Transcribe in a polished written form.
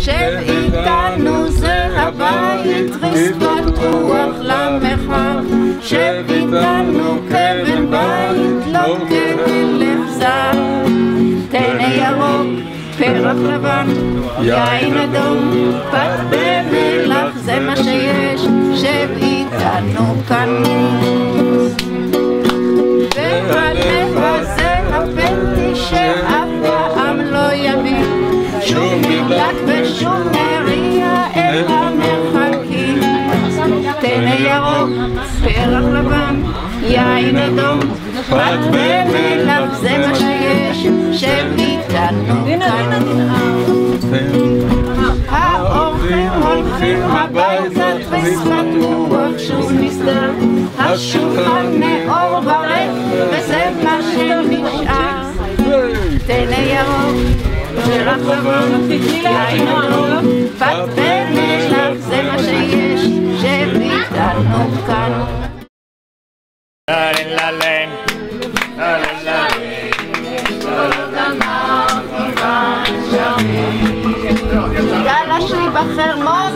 שב איתנו זה הבית, ריסק פתוח למרחב. שב איתנו כבן בית, לא כמלך זר. טנא ירוק, פרח לבן, יין אדום, פת במלח, זה מה שיש. שב איתנו כאן. והלב הזה הפנטי שאף פעם לא יביא שום מקלט ושום מריע אל המרחקים. טנא ירוק, פרח לבן, יין אדום, פת במלח, זה מה שיש. שב איתנו כאן. האורחים הולכים הביתה, תריס פתוח שוב נסתר. השולחן מאור וריק, וזה מה שנשאר. טנא ירוק, פרח לבן, יין אדום, פת במלח, זה מה שיש. שב איתנו כאן. יאללה שיבחר מות,